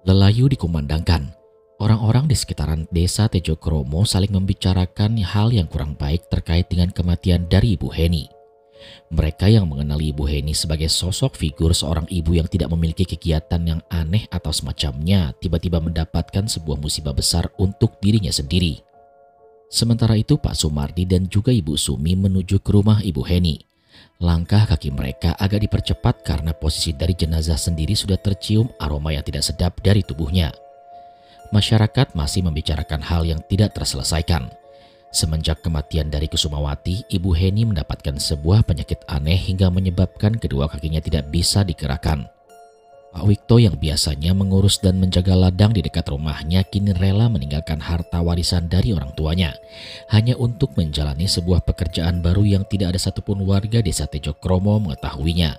Lelayu dikumandangkan. Orang-orang di sekitaran desa Tejokromo saling membicarakan hal yang kurang baik terkait dengan kematian dari Ibu Heni. Mereka yang mengenali Ibu Heni sebagai sosok figur seorang ibu yang tidak memiliki kegiatan yang aneh atau semacamnya tiba-tiba mendapatkan sebuah musibah besar untuk dirinya sendiri. Sementara itu Pak Sumardi dan juga Ibu Sumi menuju ke rumah Ibu Heni. Langkah kaki mereka agak dipercepat karena posisi dari jenazah sendiri sudah tercium aroma yang tidak sedap dari tubuhnya. Masyarakat masih membicarakan hal yang tidak terselesaikan. Semenjak kematian dari Kusumawati, Ibu Heni mendapatkan sebuah penyakit aneh hingga menyebabkan kedua kakinya tidak bisa digerakkan. Pak Wikto yang biasanya mengurus dan menjaga ladang di dekat rumahnya kini rela meninggalkan harta warisan dari orang tuanya hanya untuk menjalani sebuah pekerjaan baru yang tidak ada satupun warga desa Tejokromo mengetahuinya.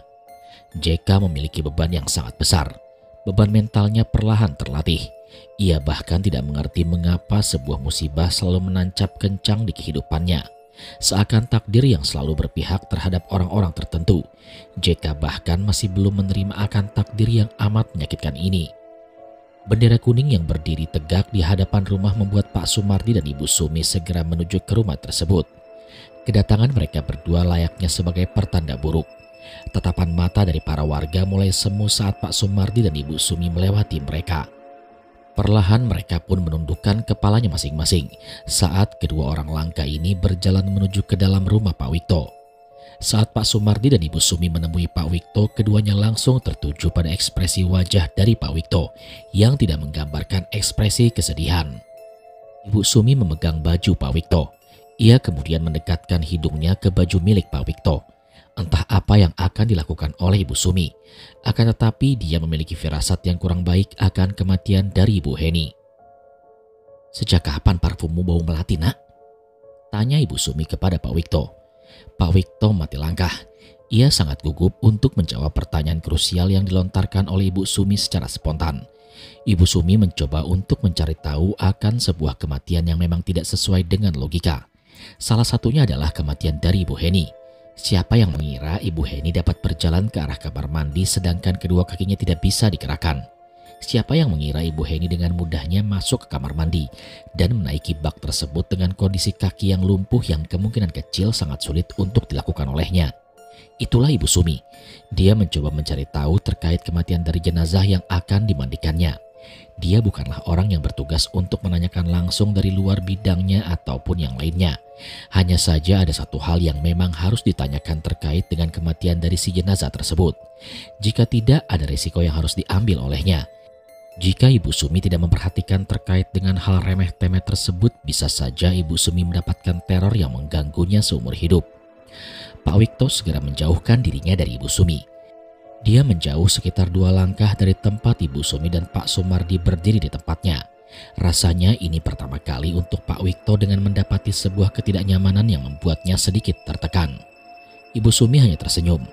JK memiliki beban yang sangat besar. Beban mentalnya perlahan terlatih. Ia bahkan tidak mengerti mengapa sebuah musibah selalu menancap kencang di kehidupannya. Seakan takdir yang selalu berpihak terhadap orang-orang tertentu. JK bahkan masih belum menerima akan takdir yang amat menyakitkan ini. Bendera kuning yang berdiri tegak di hadapan rumah membuat Pak Sumardi dan Ibu Sumi segera menuju ke rumah tersebut. Kedatangan mereka berdua layaknya sebagai pertanda buruk. Tatapan mata dari para warga mulai semu saat Pak Sumardi dan Ibu Sumi melewati mereka. Perlahan mereka pun menundukkan kepalanya masing-masing saat kedua orang langka ini berjalan menuju ke dalam rumah Pak Wikto. Saat Pak Sumardi dan Ibu Sumi menemui Pak Wikto, keduanya langsung tertuju pada ekspresi wajah dari Pak Wikto yang tidak menggambarkan ekspresi kesedihan. Ibu Sumi memegang baju Pak Wikto. Ia kemudian mendekatkan hidungnya ke baju milik Pak Wikto. Entah apa yang akan dilakukan oleh Ibu Sumi. Akan tetapi dia memiliki firasat yang kurang baik akan kematian dari Ibu Heni. "Sejak kapan parfummu bau melati, nak?" tanya Ibu Sumi kepada Pak Wikto. Pak Wikto mati langkah. Ia sangat gugup untuk menjawab pertanyaan krusial yang dilontarkan oleh Ibu Sumi secara spontan. Ibu Sumi mencoba untuk mencari tahu akan sebuah kematian yang memang tidak sesuai dengan logika. Salah satunya adalah kematian dari Ibu Heni. Siapa yang mengira Ibu Heni dapat berjalan ke arah kamar mandi sedangkan kedua kakinya tidak bisa digerakkan? Siapa yang mengira Ibu Heni dengan mudahnya masuk ke kamar mandi dan menaiki bak tersebut dengan kondisi kaki yang lumpuh yang kemungkinan kecil sangat sulit untuk dilakukan olehnya? Itulah Ibu Sumi. Dia mencoba mencari tahu terkait kematian dari jenazah yang akan dimandikannya. Dia bukanlah orang yang bertugas untuk menanyakan langsung dari luar bidangnya ataupun yang lainnya. Hanya saja ada satu hal yang memang harus ditanyakan terkait dengan kematian dari si jenazah tersebut. Jika tidak, ada risiko yang harus diambil olehnya. Jika Ibu Sumi tidak memperhatikan terkait dengan hal remeh-temeh tersebut, bisa saja Ibu Sumi mendapatkan teror yang mengganggunya seumur hidup. Pak Wikto segera menjauhkan dirinya dari Ibu Sumi. Dia menjauh sekitar 2 langkah dari tempat Ibu Sumi dan Pak Sumardi berdiri di tempatnya. Rasanya ini pertama kali untuk Pak Wikto dengan mendapati sebuah ketidaknyamanan yang membuatnya sedikit tertekan. Ibu Sumi hanya tersenyum.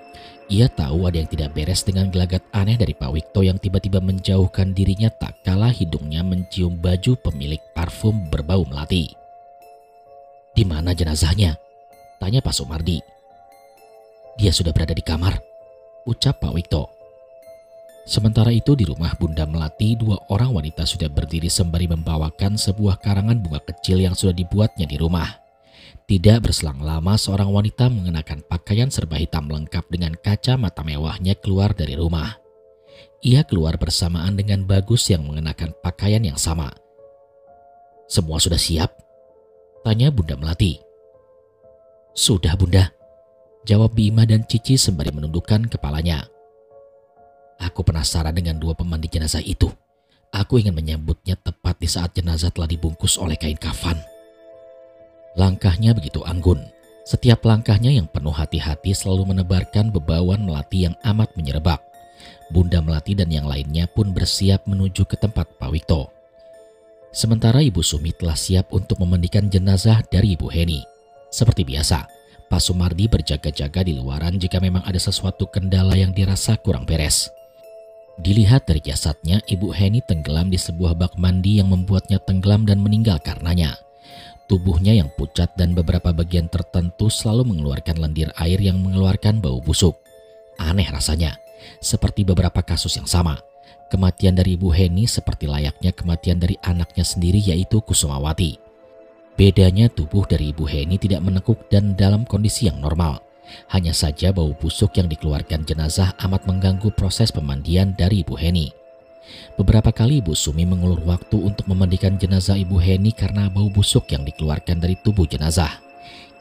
Ia tahu ada yang tidak beres dengan gelagat aneh dari Pak Wikto yang tiba-tiba menjauhkan dirinya tak kala hidungnya mencium baju pemilik parfum berbau melati. "Di mana jenazahnya?" tanya Pak Sumardi. "Dia sudah berada di kamar," ucap Pak Wikto. Sementara itu di rumah Bunda Melati, 2 orang wanita sudah berdiri sembari membawakan sebuah karangan bunga kecil yang sudah dibuatnya di rumah. Tidak berselang lama seorang wanita mengenakan pakaian serba hitam lengkap dengan kacamata mewahnya keluar dari rumah. Ia keluar bersamaan dengan Bagus yang mengenakan pakaian yang sama. "Semua sudah siap?" tanya Bunda Melati. "Sudah, Bunda," jawab Bima dan Cici sembari menundukkan kepalanya. "Aku penasaran dengan 2 pemandi jenazah itu. Aku ingin menyambutnya tepat di saat jenazah telah dibungkus oleh kain kafan." Langkahnya begitu anggun. Setiap langkahnya yang penuh hati-hati selalu menebarkan bebauan melati yang amat menyerebak. Bunda Melati dan yang lainnya pun bersiap menuju ke tempat Pak Wikto. Sementara Ibu Sumi telah siap untuk memandikan jenazah dari Ibu Heni. Seperti biasa, Pak Sumardi berjaga-jaga di luaran jika memang ada sesuatu kendala yang dirasa kurang beres. Dilihat dari jasadnya, Ibu Heni tenggelam di sebuah bak mandi yang membuatnya tenggelam dan meninggal karenanya. Tubuhnya yang pucat dan beberapa bagian tertentu selalu mengeluarkan lendir air yang mengeluarkan bau busuk. Aneh rasanya, seperti beberapa kasus yang sama. Kematian dari Ibu Heni seperti layaknya kematian dari anaknya sendiri yaitu Kusumawati. Bedanya tubuh dari Ibu Heni tidak menekuk dan dalam kondisi yang normal. Hanya saja bau busuk yang dikeluarkan jenazah amat mengganggu proses pemandian dari Ibu Heni. Beberapa kali Ibu Sumi mengulur waktu untuk memandikan jenazah Ibu Heni karena bau busuk yang dikeluarkan dari tubuh jenazah.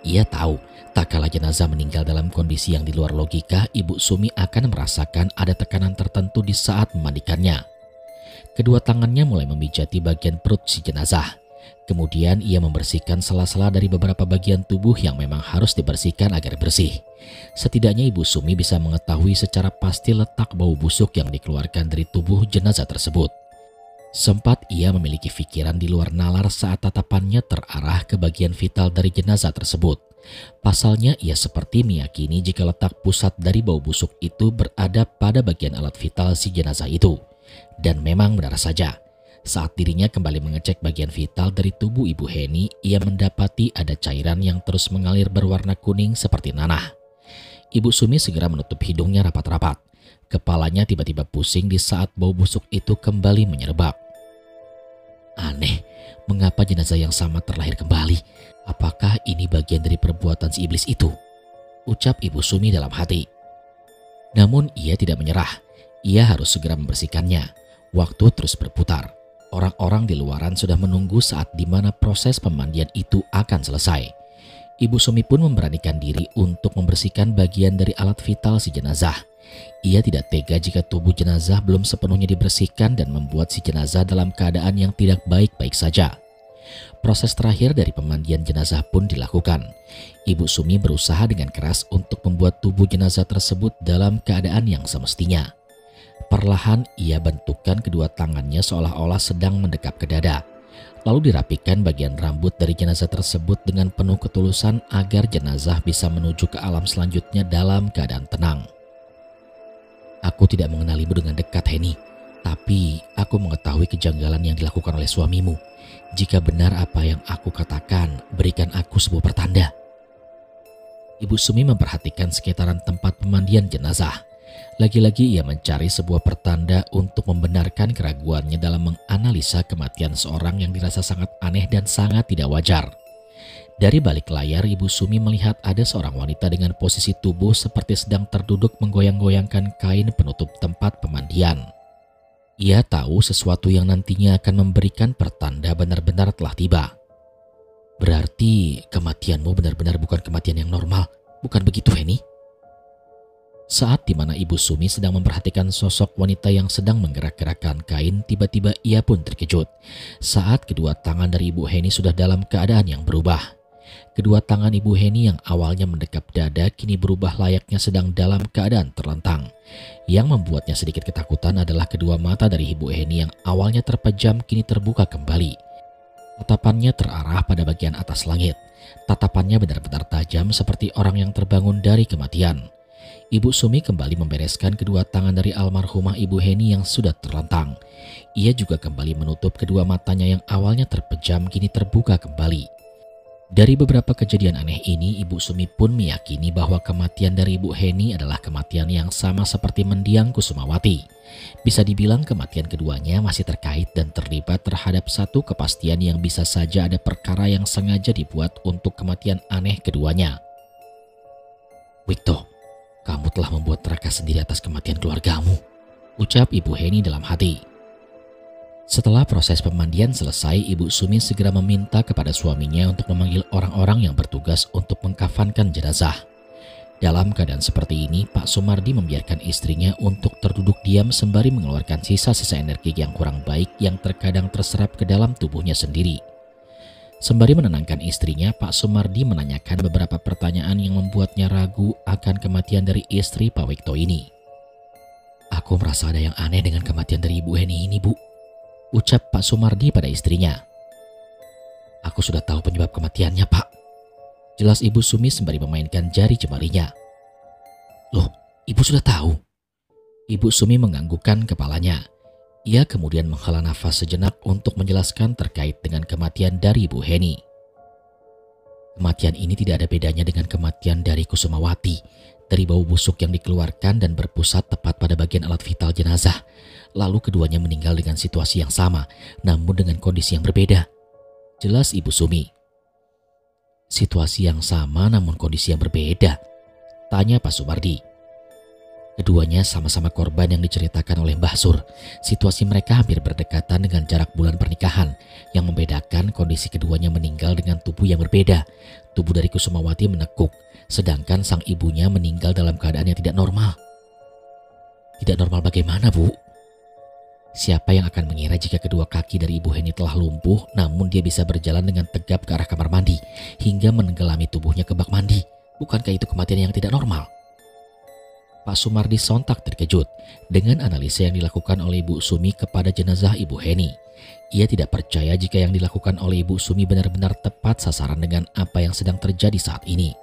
Ia tahu, tak kala jenazah meninggal dalam kondisi yang di luar logika, Ibu Sumi akan merasakan ada tekanan tertentu di saat memandikannya. Kedua tangannya mulai memijati bagian perut si jenazah. Kemudian ia membersihkan sela-sela dari beberapa bagian tubuh yang memang harus dibersihkan agar bersih. Setidaknya Ibu Sumi bisa mengetahui secara pasti letak bau busuk yang dikeluarkan dari tubuh jenazah tersebut. Sempat ia memiliki pikiran di luar nalar saat tatapannya terarah ke bagian vital dari jenazah tersebut. Pasalnya ia seperti meyakini jika letak pusat dari bau busuk itu berada pada bagian alat vital si jenazah itu. Dan memang benar saja, saat dirinya kembali mengecek bagian vital dari tubuh Ibu Heni, ia mendapati ada cairan yang terus mengalir berwarna kuning seperti nanah. Ibu Sumi segera menutup hidungnya rapat-rapat. Kepalanya tiba-tiba pusing di saat bau busuk itu kembali menyerebak. Aneh, mengapa jenazah yang sama terlahir kembali? Apakah ini bagian dari perbuatan si iblis itu? Ucap Ibu Sumi dalam hati. Namun ia tidak menyerah. Ia harus segera membersihkannya. Waktu terus berputar. Orang-orang di luaran sudah menunggu saat di mana proses pemandian itu akan selesai. Ibu Sumi pun memberanikan diri untuk membersihkan bagian dari alat vital si jenazah. Ia tidak tega jika tubuh jenazah belum sepenuhnya dibersihkan dan membuat si jenazah dalam keadaan yang tidak baik-baik saja. Proses terakhir dari pemandian jenazah pun dilakukan. Ibu Sumi berusaha dengan keras untuk membuat tubuh jenazah tersebut dalam keadaan yang semestinya. Perlahan ia bentukkan kedua tangannya seolah-olah sedang mendekap ke dada. Lalu dirapikan bagian rambut dari jenazah tersebut dengan penuh ketulusan agar jenazah bisa menuju ke alam selanjutnya dalam keadaan tenang. Aku tidak mengenalimu dengan dekat, Heni, tapi aku mengetahui kejanggalan yang dilakukan oleh suamimu. Jika benar apa yang aku katakan, berikan aku sebuah pertanda. Ibu Sumi memperhatikan sekitaran tempat pemandian jenazah. Lagi-lagi ia mencari sebuah pertanda untuk membenarkan keraguannya dalam menganalisa kematian seorang yang dirasa sangat aneh dan sangat tidak wajar. Dari balik layar, Ibu Sumi melihat ada seorang wanita dengan posisi tubuh seperti sedang terduduk menggoyang-goyangkan kain penutup tempat pemandian. Ia tahu sesuatu yang nantinya akan memberikan pertanda benar-benar telah tiba. Berarti kematianmu benar-benar bukan kematian yang normal, bukan begitu, Heni? Saat di mana Ibu Sumi sedang memperhatikan sosok wanita yang sedang menggerak-gerakkan kain, tiba-tiba ia pun terkejut saat kedua tangan dari Ibu Heni sudah dalam keadaan yang berubah. Kedua tangan Ibu Heni yang awalnya mendekap dada kini berubah layaknya sedang dalam keadaan terlentang. Yang membuatnya sedikit ketakutan adalah kedua mata dari Ibu Heni yang awalnya terpejam kini terbuka kembali. Tatapannya terarah pada bagian atas langit. Tatapannya benar-benar tajam seperti orang yang terbangun dari kematian. Ibu Sumi kembali membereskan kedua tangan dari almarhumah Ibu Heni yang sudah terlentang. Ia juga kembali menutup kedua matanya yang awalnya terpejam kini terbuka kembali. Dari beberapa kejadian aneh ini, Ibu Sumi pun meyakini bahwa kematian dari Ibu Heni adalah kematian yang sama seperti mendiang Kusumawati. Bisa dibilang kematian keduanya masih terkait dan terlibat terhadap satu kepastian yang bisa saja ada perkara yang sengaja dibuat untuk kematian aneh keduanya. Wikto, kamu telah membuat neraka sendiri atas kematian keluargamu, ucap Ibu Heni dalam hati. Setelah proses pemandian selesai, Ibu Sumi segera meminta kepada suaminya untuk memanggil orang-orang yang bertugas untuk mengkafankan jenazah. Dalam keadaan seperti ini, Pak Sumardi membiarkan istrinya untuk terduduk diam sembari mengeluarkan sisa-sisa energi yang kurang baik yang terkadang terserap ke dalam tubuhnya sendiri. Sembari menenangkan istrinya, Pak Sumardi menanyakan beberapa pertanyaan yang membuatnya ragu akan kematian dari istri Pak Wikto ini. Aku merasa ada yang aneh dengan kematian dari Ibu Heni ini, Bu, ucap Pak Sumardi pada istrinya. Aku sudah tahu penyebab kematiannya, Pak, jelas Ibu Sumi sembari memainkan jari jemarinya. Loh, Ibu sudah tahu? Ibu Sumi menganggukkan kepalanya. Ia kemudian menghela nafas sejenak untuk menjelaskan terkait dengan kematian dari Ibu Heni. Kematian ini tidak ada bedanya dengan kematian dari Kusumawati. Dari bau busuk yang dikeluarkan dan berpusat tepat pada bagian alat vital jenazah. Lalu keduanya meninggal dengan situasi yang sama, namun dengan kondisi yang berbeda. Jelas Ibu Sumi. Situasi yang sama namun kondisi yang berbeda, tanya Pak Sumardi. Keduanya sama-sama korban yang diceritakan oleh Mbah Sur. Situasi mereka hampir berdekatan dengan jarak bulan pernikahan. Yang membedakan kondisi keduanya meninggal dengan tubuh yang berbeda. Tubuh dari Kusumawati menekuk, sedangkan sang ibunya meninggal dalam keadaan yang tidak normal. Tidak normal bagaimana, Bu? Siapa yang akan mengira jika kedua kaki dari Ibu Heni telah lumpuh, namun dia bisa berjalan dengan tegap ke arah kamar mandi, hingga menenggelami tubuhnya ke bak mandi? Bukankah itu kematian yang tidak normal? Pak Sumardi sontak terkejut dengan analisa yang dilakukan oleh Ibu Sumi kepada jenazah Ibu Heni. Ia tidak percaya jika yang dilakukan oleh Ibu Sumi benar-benar tepat sasaran dengan apa yang sedang terjadi saat ini.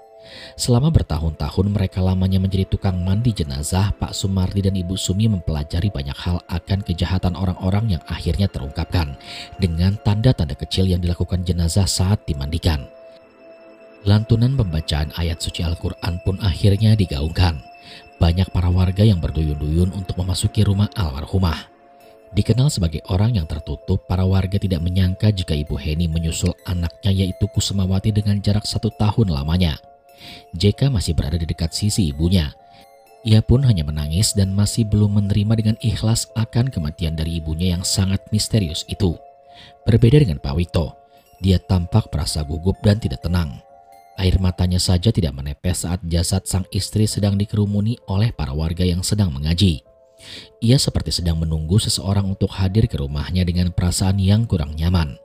Selama bertahun-tahun mereka lamanya menjadi tukang mandi jenazah, Pak Sumardi dan Ibu Sumi mempelajari banyak hal akan kejahatan orang-orang yang akhirnya terungkapkan dengan tanda-tanda kecil yang dilakukan jenazah saat dimandikan. Lantunan pembacaan ayat suci Al-Quran pun akhirnya digaungkan. Banyak para warga yang berduyun-duyun untuk memasuki rumah almarhumah. Dikenal sebagai orang yang tertutup, para warga tidak menyangka jika Ibu Heni menyusul anaknya yaitu Kusumawati dengan jarak 1 tahun lamanya. JK masih berada di dekat sisi ibunya. Ia pun hanya menangis dan masih belum menerima dengan ikhlas akan kematian dari ibunya yang sangat misterius itu. Berbeda dengan Pak Wito, dia tampak merasa gugup dan tidak tenang. Air matanya saja tidak menetes saat jasad sang istri sedang dikerumuni oleh para warga yang sedang mengaji. Ia seperti sedang menunggu seseorang untuk hadir ke rumahnya dengan perasaan yang kurang nyaman.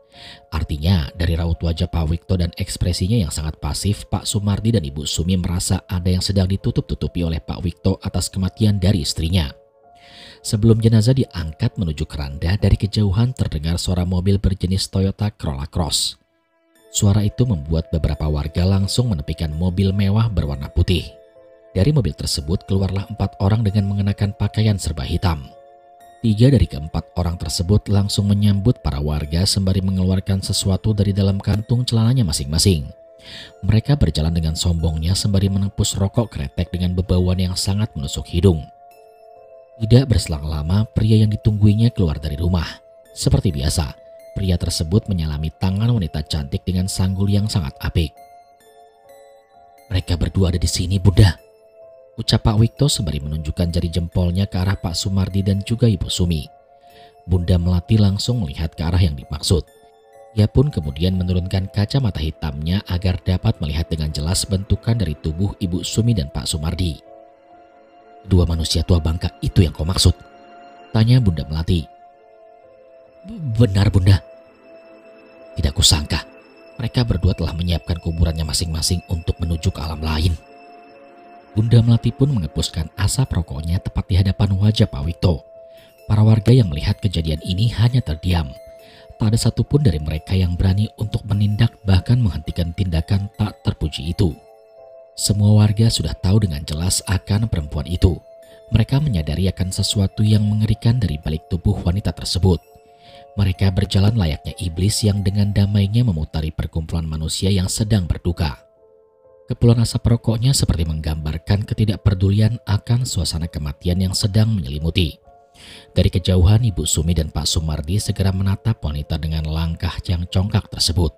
Artinya, dari raut wajah Pak Wito dan ekspresinya yang sangat pasif, Pak Sumardi dan Ibu Sumi merasa ada yang sedang ditutup-tutupi oleh Pak Wito atas kematian dari istrinya. Sebelum jenazah diangkat menuju keranda, dari kejauhan terdengar suara mobil berjenis Toyota Corolla Cross. Suara itu membuat beberapa warga langsung menepikan mobil mewah berwarna putih. Dari mobil tersebut keluarlah 4 orang dengan mengenakan pakaian serba hitam. 3 dari ke-4 orang tersebut langsung menyambut para warga sembari mengeluarkan sesuatu dari dalam kantung celananya masing-masing. Mereka berjalan dengan sombongnya sembari menepus rokok kretek dengan bebauan yang sangat menusuk hidung. Tidak berselang lama, pria yang ditungguinya keluar dari rumah. Seperti biasa, pria tersebut menyalami tangan wanita cantik dengan sanggul yang sangat apik. "Mereka berdua ada di sini, Bunda," ucap Pak Wito sembari menunjukkan jari jempolnya ke arah Pak Sumardi dan juga Ibu Sumi. Bunda Melati langsung melihat ke arah yang dimaksud. Ia pun kemudian menurunkan kacamata hitamnya agar dapat melihat dengan jelas bentukan dari tubuh Ibu Sumi dan Pak Sumardi. "Dua manusia tua bangka itu yang kau maksud?" tanya Bunda Melati. "Benar, Bunda." "Tidak kusangka, mereka berdua telah menyiapkan kuburannya masing-masing untuk menuju ke alam lain." Bunda Melati pun mengepuskan asap rokoknya tepat di hadapan wajah Pak Wito. Para warga yang melihat kejadian ini hanya terdiam. Tak ada satupun dari mereka yang berani untuk menindak bahkan menghentikan tindakan tak terpuji itu. Semua warga sudah tahu dengan jelas akan perempuan itu. Mereka menyadari akan sesuatu yang mengerikan dari balik tubuh wanita tersebut. Mereka berjalan layaknya iblis yang dengan damainya memutari perkumpulan manusia yang sedang berduka. Kepulan asap rokoknya seperti menggambarkan ketidakpedulian akan suasana kematian yang sedang menyelimuti. Dari kejauhan Ibu Sumi dan Pak Sumardi segera menatap wanita dengan langkah yang congkak tersebut.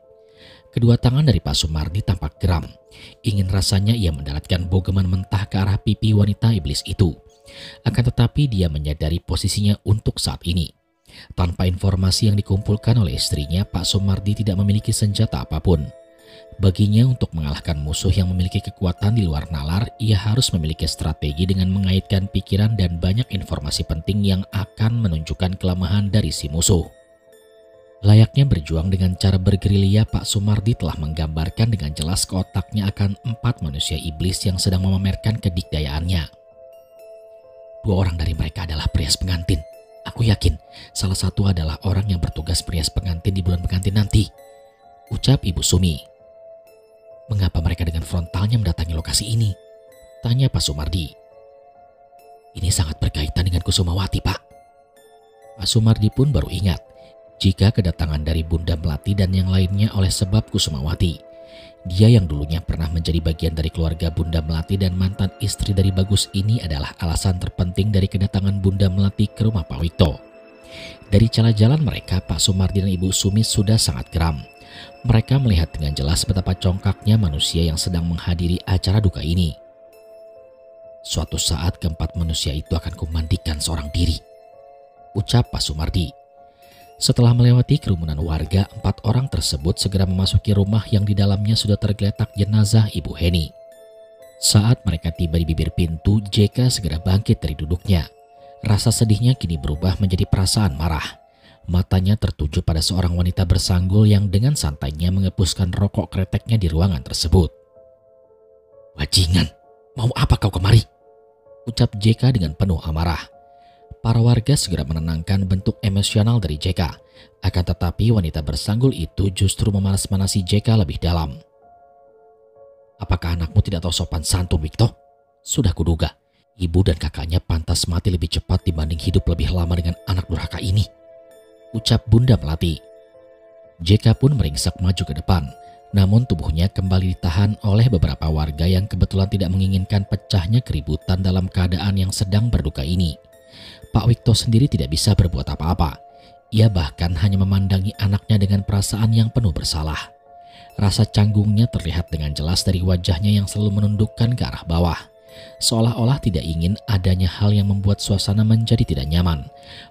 Kedua tangan dari Pak Sumardi tampak geram. Ingin rasanya ia mendaratkan bogeman mentah ke arah pipi wanita iblis itu. Akan tetapi dia menyadari posisinya untuk saat ini. Tanpa informasi yang dikumpulkan oleh istrinya, Pak Sumardi tidak memiliki senjata apapun. Baginya untuk mengalahkan musuh yang memiliki kekuatan di luar nalar, ia harus memiliki strategi dengan mengaitkan pikiran dan banyak informasi penting yang akan menunjukkan kelemahan dari si musuh. Layaknya berjuang dengan cara bergerilya, Pak Sumardi telah menggambarkan dengan jelas ke otaknya akan 4 manusia iblis yang sedang memamerkan kedikdayaannya. 2 orang dari mereka adalah perias pengantin. Aku yakin salah satu adalah orang yang bertugas perias pengantin di bulan pengantin nanti, ucap Ibu Sumi. "Mengapa mereka dengan frontalnya mendatangi lokasi ini?" tanya Pak Sumardi. "Ini sangat berkaitan dengan Kusumawati, Pak." Pak Sumardi pun baru ingat jika kedatangan dari Bunda Melati dan yang lainnya oleh sebab Kusumawati. Dia yang dulunya pernah menjadi bagian dari keluarga Bunda Melati dan mantan istri dari Bagus ini adalah alasan terpenting dari kedatangan Bunda Melati ke rumah Pak Wikto. Dari cara jalan mereka, Pak Sumardi dan Ibu Sumi sudah sangat geram. Mereka melihat dengan jelas betapa congkaknya manusia yang sedang menghadiri acara duka ini. Suatu saat keempat manusia itu akan kumandikan seorang diri, ucap Pak Sumardi. Setelah melewati kerumunan warga, 4 orang tersebut segera memasuki rumah yang di dalamnya sudah tergeletak jenazah Ibu Heni. Saat mereka tiba di bibir pintu, JK segera bangkit dari duduknya. Rasa sedihnya kini berubah menjadi perasaan marah. Matanya tertuju pada seorang wanita bersanggul yang dengan santainya mengepuskan rokok kreteknya di ruangan tersebut. "Bajingan, mau apa kau kemari?" ucap JK dengan penuh amarah. Para warga segera menenangkan bentuk emosional dari JK. Akan tetapi wanita bersanggul itu justru memanas-manasi JK lebih dalam. "Apakah anakmu tidak tahu sopan santun, Wikto? Sudah kuduga, ibu dan kakaknya pantas mati lebih cepat dibanding hidup lebih lama dengan anak durhaka ini," ucap Bunda Melati. JK pun meringsak maju ke depan. Namun tubuhnya kembali ditahan oleh beberapa warga yang kebetulan tidak menginginkan pecahnya keributan dalam keadaan yang sedang berduka ini. Pak Wikto sendiri tidak bisa berbuat apa-apa. Ia bahkan hanya memandangi anaknya dengan perasaan yang penuh bersalah. Rasa canggungnya terlihat dengan jelas dari wajahnya yang selalu menundukkan ke arah bawah. Seolah-olah tidak ingin adanya hal yang membuat suasana menjadi tidak nyaman.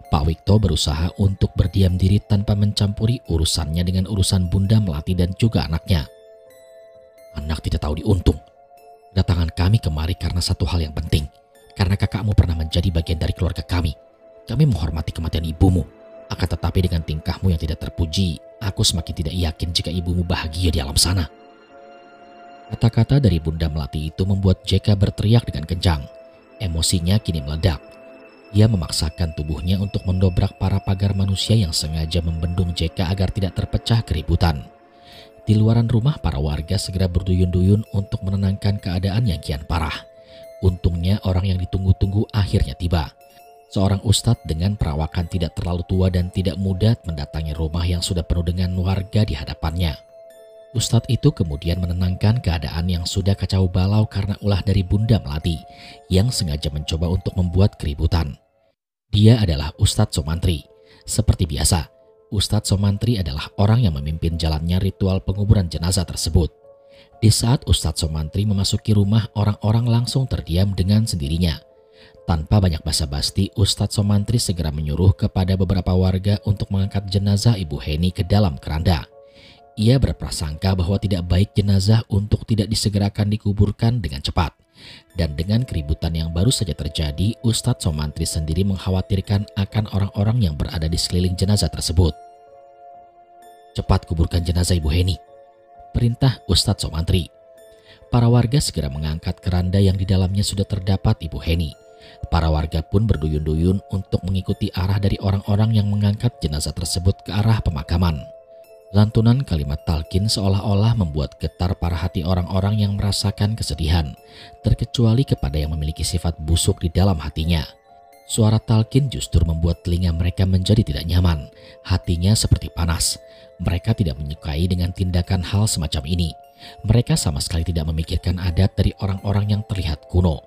Pak Wikto berusaha untuk berdiam diri tanpa mencampuri urusannya dengan urusan Bunda Melati dan juga anaknya. "Anak tidak tahu diuntung. Kedatangan kami kemari karena satu hal yang penting. Karena kakakmu pernah menjadi bagian dari keluarga kami. Kami menghormati kematian ibumu. Akan tetapi dengan tingkahmu yang tidak terpuji, aku semakin tidak yakin jika ibumu bahagia di alam sana." Kata-kata dari Bunda Melati itu membuat JK berteriak dengan kencang. Emosinya kini meledak. Ia memaksakan tubuhnya untuk mendobrak para pagar manusia yang sengaja membendung JK agar tidak terpecah keributan. Di luaran rumah, para warga segera berduyun-duyun untuk menenangkan keadaan yang kian parah. Untungnya orang yang ditunggu-tunggu akhirnya tiba. Seorang ustadz dengan perawakan tidak terlalu tua dan tidak muda mendatangi rumah yang sudah penuh dengan warga di hadapannya. Ustadz itu kemudian menenangkan keadaan yang sudah kacau balau karena ulah dari Bunda Melati yang sengaja mencoba untuk membuat keributan. Dia adalah Ustadz Somantri. Seperti biasa, Ustadz Somantri adalah orang yang memimpin jalannya ritual penguburan jenazah tersebut. Di saat Ustadz Somantri memasuki rumah, orang-orang langsung terdiam dengan sendirinya. Tanpa banyak basa-basi, Ustadz Somantri segera menyuruh kepada beberapa warga untuk mengangkat jenazah Ibu Heni ke dalam keranda. Ia berprasangka bahwa tidak baik jenazah untuk tidak disegerakan dikuburkan dengan cepat. Dan dengan keributan yang baru saja terjadi, Ustadz Somantri sendiri mengkhawatirkan akan orang-orang yang berada di sekeliling jenazah tersebut. "Cepat kuburkan jenazah Ibu Heni," perintah Ustadz Somantri. Para warga segera mengangkat keranda yang di dalamnya sudah terdapat Ibu Heni. Para warga pun berduyun-duyun untuk mengikuti arah dari orang-orang yang mengangkat jenazah tersebut ke arah pemakaman. Lantunan kalimat talqin seolah-olah membuat getar para hati orang-orang yang merasakan kesedihan, terkecuali kepada yang memiliki sifat busuk di dalam hatinya. Suara talqin justru membuat telinga mereka menjadi tidak nyaman, hatinya seperti panas. Mereka tidak menyukai dengan tindakan hal semacam ini. Mereka sama sekali tidak memikirkan adat dari orang-orang yang terlihat kuno.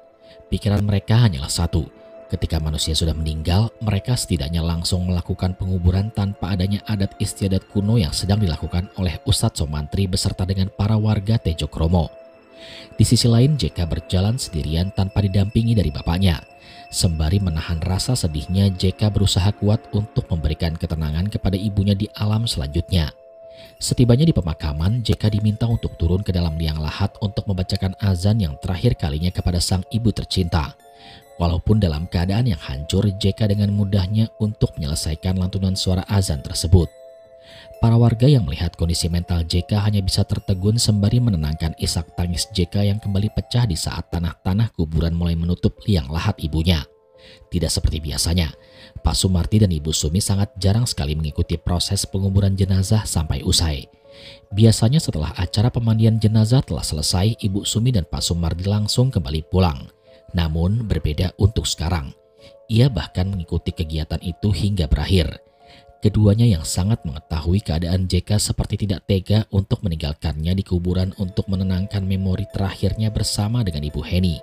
Pikiran mereka hanyalah satu. Ketika manusia sudah meninggal, mereka setidaknya langsung melakukan penguburan tanpa adanya adat istiadat kuno yang sedang dilakukan oleh Ustadz Somantri beserta dengan para warga Tejo Kromo. Di sisi lain, JK berjalan sendirian tanpa didampingi dari bapaknya. Sembari menahan rasa sedihnya, JK berusaha kuat untuk memberikan ketenangan kepada ibunya di alam selanjutnya. Setibanya di pemakaman, JK diminta untuk turun ke dalam liang lahat untuk membacakan azan yang terakhir kalinya kepada sang ibu tercinta. Walaupun dalam keadaan yang hancur, JK dengan mudahnya untuk menyelesaikan lantunan suara azan tersebut. Para warga yang melihat kondisi mental JK hanya bisa tertegun sembari menenangkan isak tangis JK yang kembali pecah di saat tanah-tanah kuburan mulai menutup liang lahat ibunya. Tidak seperti biasanya, Pak Sumardi dan Ibu Sumi sangat jarang sekali mengikuti proses penguburan jenazah sampai usai. Biasanya setelah acara pemandian jenazah telah selesai, Ibu Sumi dan Pak Sumardi langsung kembali pulang. Namun berbeda untuk sekarang. Ia bahkan mengikuti kegiatan itu hingga berakhir. Keduanya yang sangat mengetahui keadaan JK seperti tidak tega untuk meninggalkannya di kuburan untuk menenangkan memori terakhirnya bersama dengan Ibu Heni.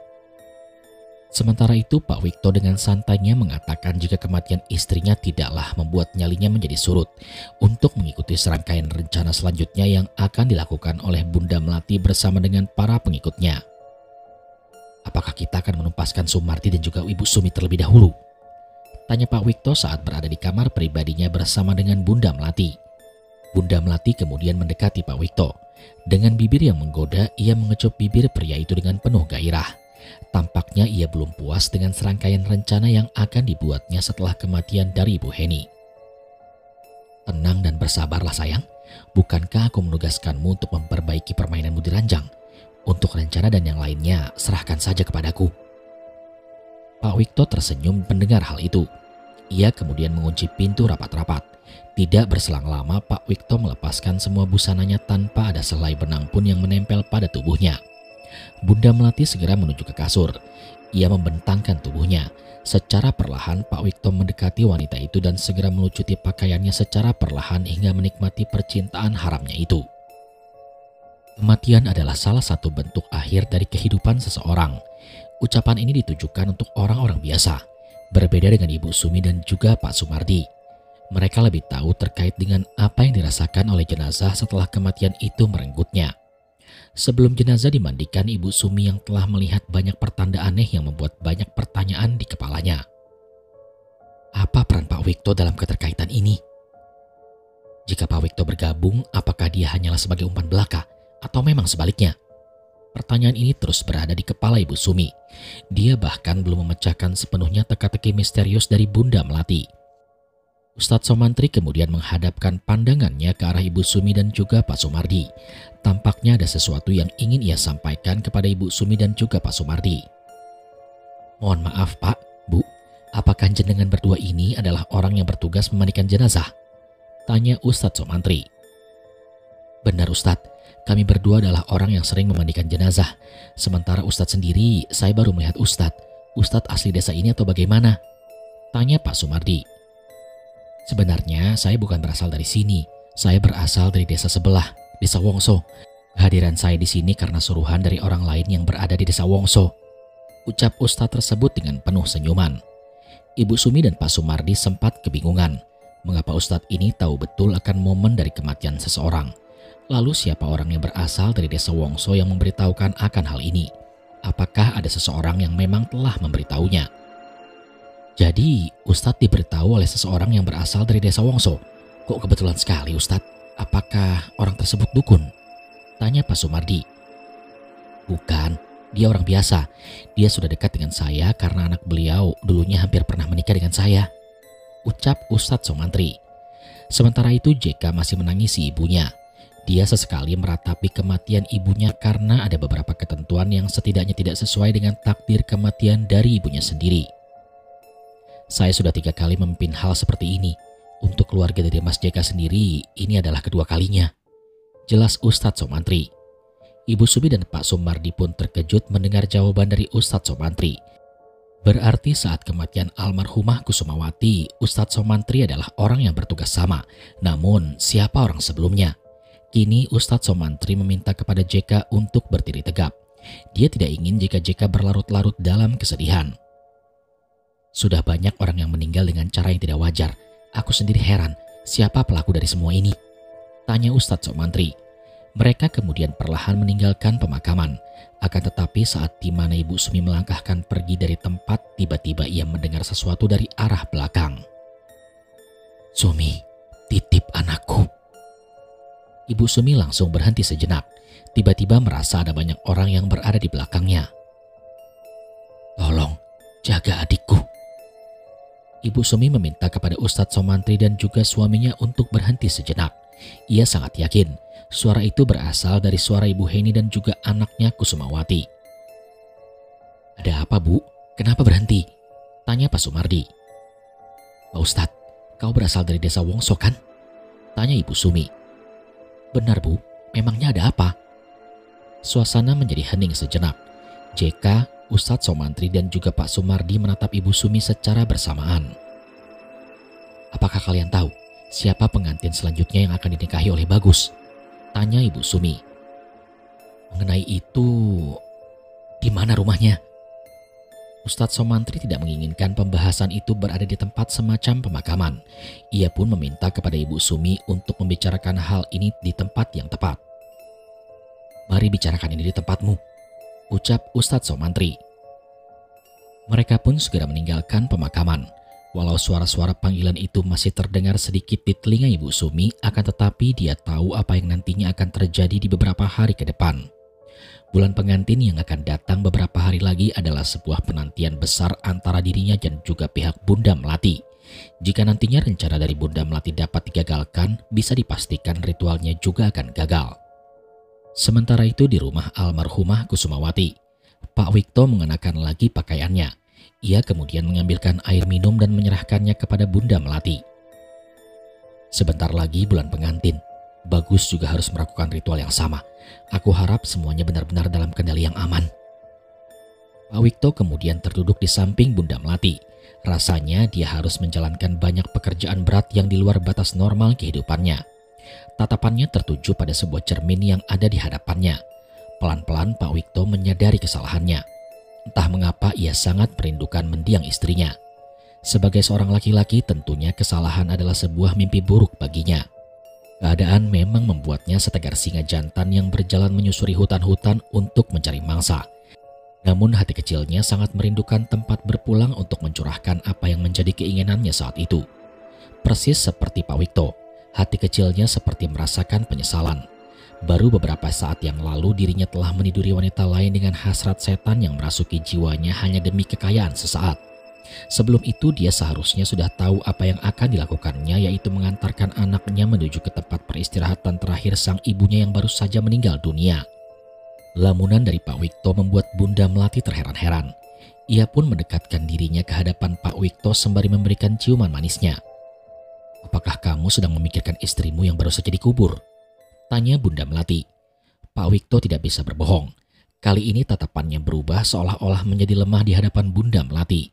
Sementara itu Pak Wikto dengan santainya mengatakan jika kematian istrinya tidaklah membuat nyalinya menjadi surut untuk mengikuti serangkaian rencana selanjutnya yang akan dilakukan oleh Bunda Melati bersama dengan para pengikutnya. Apakah kita akan menumpaskan Sumardi dan juga Ibu Sumi terlebih dahulu? Tanya Pak Wikto saat berada di kamar pribadinya bersama dengan Bunda Melati. Bunda Melati kemudian mendekati Pak Wikto. Dengan bibir yang menggoda, ia mengecup bibir pria itu dengan penuh gairah. Tampaknya ia belum puas dengan serangkaian rencana yang akan dibuatnya setelah kematian dari Ibu Heni. Tenang dan bersabarlah sayang. Bukankah aku menugaskanmu untuk memperbaiki permainanmu di ranjang? Untuk rencana dan yang lainnya, serahkan saja kepadaku. Pak Wikto tersenyum mendengar hal itu. Ia kemudian mengunci pintu rapat-rapat. Tidak berselang lama Pak Wikto melepaskan semua busananya tanpa ada selai benang pun yang menempel pada tubuhnya. Bunda Melati segera menuju ke kasur. Ia membentangkan tubuhnya. Secara perlahan Pak Wikto mendekati wanita itu dan segera melucuti pakaiannya secara perlahan hingga menikmati percintaan haramnya itu. Kematian adalah salah satu bentuk akhir dari kehidupan seseorang. Ucapan ini ditujukan untuk orang-orang biasa, berbeda dengan Ibu Sumi dan juga Pak Sumardi. Mereka lebih tahu terkait dengan apa yang dirasakan oleh jenazah setelah kematian itu merenggutnya. Sebelum jenazah dimandikan, Ibu Sumi yang telah melihat banyak pertanda aneh yang membuat banyak pertanyaan di kepalanya. Apa peran Pak Wikto dalam keterkaitan ini? Jika Pak Wikto bergabung, apakah dia hanyalah sebagai umpan belaka atau memang sebaliknya? Pertanyaan ini terus berada di kepala Ibu Sumi. Dia bahkan belum memecahkan sepenuhnya teka-teki misterius dari Bunda Melati. Ustadz Somantri kemudian menghadapkan pandangannya ke arah Ibu Sumi dan juga Pak Sumardi. Tampaknya ada sesuatu yang ingin ia sampaikan kepada Ibu Sumi dan juga Pak Sumardi. Mohon maaf Pak, Bu, apakah jenengan berdua ini adalah orang yang bertugas memandikan jenazah? Tanya Ustadz Somantri. Benar Ustadz, kami berdua adalah orang yang sering memandikan jenazah. Sementara Ustadz sendiri, saya baru melihat Ustadz. Ustadz asli desa ini atau bagaimana? Tanya Pak Sumardi. Sebenarnya saya bukan berasal dari sini. Saya berasal dari desa sebelah, Desa Wongso. Kehadiran saya di sini karena suruhan dari orang lain yang berada di Desa Wongso. Ucap Ustadz tersebut dengan penuh senyuman. Ibu Sumi dan Pak Sumardi sempat kebingungan. Mengapa Ustadz ini tahu betul akan momen dari kematian seseorang? Lalu siapa orang yang berasal dari Desa Wongso yang memberitahukan akan hal ini? Apakah ada seseorang yang memang telah memberitahunya? Jadi Ustadz diberitahu oleh seseorang yang berasal dari Desa Wongso. Kok kebetulan sekali Ustadz? Apakah orang tersebut dukun? Tanya Pak Sumardi. Bukan, dia orang biasa. Dia sudah dekat dengan saya karena anak beliau dulunya hampir pernah menikah dengan saya. Ucap Ustadz Somantri. Sementara itu JK masih menangisi ibunya. Dia sesekali meratapi kematian ibunya karena ada beberapa ketentuan yang setidaknya tidak sesuai dengan takdir kematian dari ibunya sendiri. Saya sudah 3 kali memimpin hal seperti ini. Untuk keluarga dari Mas JK sendiri, ini adalah kedua kalinya. Jelas Ustadz Somantri. Ibu Sumi dan Pak Sumardi pun terkejut mendengar jawaban dari Ustadz Somantri. Berarti saat kematian almarhumah Kusumawati, Ustadz Somantri adalah orang yang bertugas sama. Namun, siapa orang sebelumnya? Kini Ustadz Somantri meminta kepada JK untuk berdiri tegap. Dia tidak ingin jika JK berlarut-larut dalam kesedihan. Sudah banyak orang yang meninggal dengan cara yang tidak wajar. Aku sendiri heran, siapa pelaku dari semua ini? Tanya Ustadz Somantri. Mereka kemudian perlahan meninggalkan pemakaman. Akan tetapi saat di mana Ibu Sumi melangkahkan pergi dari tempat, tiba-tiba ia mendengar sesuatu dari arah belakang. Sumi, titip anakku. Ibu Sumi langsung berhenti sejenak. Tiba-tiba merasa ada banyak orang yang berada di belakangnya. Tolong, jaga adikku. Ibu Sumi meminta kepada Ustadz Somantri dan juga suaminya untuk berhenti sejenak. Ia sangat yakin suara itu berasal dari suara Ibu Heni dan juga anaknya Kusumawati. Ada apa Bu? Kenapa berhenti? Tanya Pak Sumardi. Pak Ustadz, kau berasal dari Desa Wongso kan? Tanya Ibu Sumi. Benar Bu, memangnya ada apa? Suasana menjadi hening sejenak. JK, Ustadz Somantri dan juga Pak Sumardi menatap Ibu Sumi secara bersamaan. Apakah kalian tahu Siapa pengantin selanjutnya yang akan dinikahi oleh Bagus? Tanya Ibu Sumi. Mengenai itu, di mana rumahnya? Ustadz Somantri tidak menginginkan pembahasan itu berada di tempat semacam pemakaman. Ia pun meminta kepada Ibu Sumi untuk membicarakan hal ini di tempat yang tepat. Mari bicarakan ini di tempatmu, ucap Ustadz Somantri. Mereka pun segera meninggalkan pemakaman. Walau suara-suara panggilan itu masih terdengar sedikit di telinga Ibu Sumi, akan tetapi dia tahu apa yang nantinya akan terjadi di beberapa hari ke depan. Bulan pengantin yang akan datang beberapa hari lagi adalah sebuah penantian besar antara dirinya dan juga pihak Bunda Melati. Jika nantinya rencana dari Bunda Melati dapat digagalkan, bisa dipastikan ritualnya juga akan gagal. Sementara itu di rumah almarhumah Kusumawati, Pak Wikto mengenakan lagi pakaiannya. Ia kemudian mengambilkan air minum dan menyerahkannya kepada Bunda Melati. Sebentar lagi bulan pengantin. Bagus juga harus melakukan ritual yang sama. Aku harap semuanya benar-benar dalam kendali yang aman. Pak Wikto kemudian terduduk di samping Bunda Melati. Rasanya dia harus menjalankan banyak pekerjaan berat yang di luar batas normal kehidupannya. Tatapannya tertuju pada sebuah cermin yang ada di hadapannya. Pelan-pelan Pak Wikto menyadari kesalahannya. Entah mengapa ia sangat merindukan mendiang istrinya. Sebagai seorang laki-laki tentunya kesalahan adalah sebuah mimpi buruk baginya. Keadaan memang membuatnya setegar singa jantan yang berjalan menyusuri hutan-hutan untuk mencari mangsa. Namun hati kecilnya sangat merindukan tempat berpulang untuk mencurahkan apa yang menjadi keinginannya saat itu. Persis seperti Pak Wikto, hati kecilnya seperti merasakan penyesalan. Baru beberapa saat yang lalu dirinya telah meniduri wanita lain dengan hasrat setan yang merasuki jiwanya hanya demi kekayaan sesaat. Sebelum itu dia seharusnya sudah tahu apa yang akan dilakukannya, yaitu mengantarkan anaknya menuju ke tempat peristirahatan terakhir sang ibunya yang baru saja meninggal dunia. Lamunan dari Pak Wikto membuat Bunda Melati terheran-heran. Ia pun mendekatkan dirinya ke hadapan Pak Wikto sembari memberikan ciuman manisnya. Apakah kamu sedang memikirkan istrimu yang baru saja dikubur? Tanya Bunda Melati. Pak Wikto tidak bisa berbohong. Kali ini tatapannya berubah seolah-olah menjadi lemah di hadapan Bunda Melati.